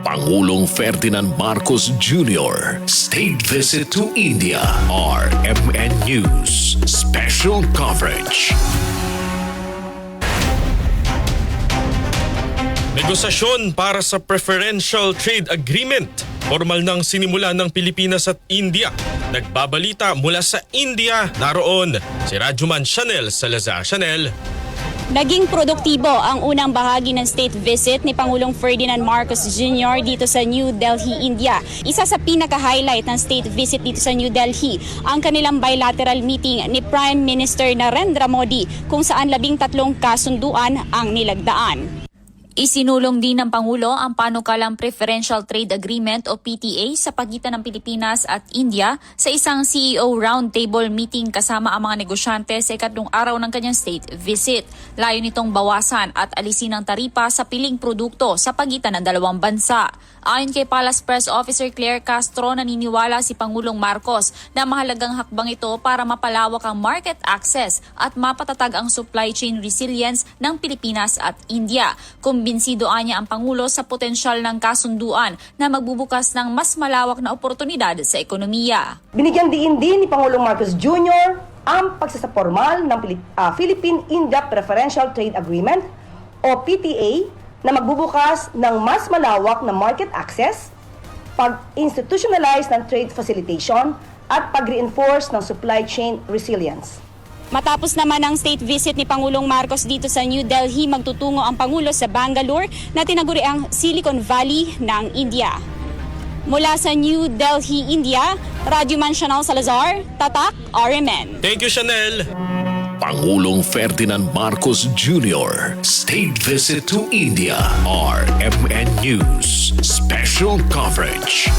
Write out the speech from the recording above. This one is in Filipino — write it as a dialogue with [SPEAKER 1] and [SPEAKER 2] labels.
[SPEAKER 1] Pangulong Ferdinand Marcos Jr. State Visit to India. RMN News Special Coverage.
[SPEAKER 2] Negosasyon para sa Preferential Trade Agreement. Formal nang sinimula ng Pilipinas at India. Nagbabalita mula sa India, naroon si Rajuman Chanel Salazar. Chanel.
[SPEAKER 3] Naging produktibo ang unang bahagi ng state visit ni Pangulong Ferdinand Marcos Jr. dito sa New Delhi, India. Isa sa pinaka-highlight ng state visit dito sa New Delhi, ang kanilang bilateral meeting ni Prime Minister Narendra Modi kung saan 13 kasunduan ang nilagdaan. Isinulong din ng Pangulo ang panukalang Preferential Trade Agreement o PTA sa pagitan ng Pilipinas at India sa isang CEO roundtable meeting kasama ang mga negosyante sa ikatlong araw ng kanyang state visit. Layo nitong bawasan at alisin ang taripa sa piling produkto sa pagitan ng dalawang bansa. Ayon kay Palace Press Officer Claire Castro, naniniwala si Pangulong Marcos na mahalagang hakbang ito para mapalawak ang market access at mapatatag ang supply chain resilience ng Pilipinas at India. Kumbinsido niya ang Pangulo sa potensyal ng kasunduan na magbubukas ng mas malawak na oportunidad sa ekonomiya.
[SPEAKER 4] Binigyang diin din ni Pangulong Marcos Jr. ang pagsasapormal ng Philippine-India Preferential Trade Agreement o PTA na magbubukas ng mas malawak na market access, pag-institutionalize ng trade facilitation at pag-reinforce ng supply chain resilience.
[SPEAKER 3] Matapos naman ang state visit ni Pangulong Marcos dito sa New Delhi, magtutungo ang Pangulo sa Bangalore na tinaguriang Silicon Valley ng India. Mula sa New Delhi, India, Rajuman Chanel Salazar, Tatak, RMN.
[SPEAKER 2] Thank you, Chanel.
[SPEAKER 1] Pangulong Ferdinand Marcos Jr. State Visit to India. RMN News Special Coverage.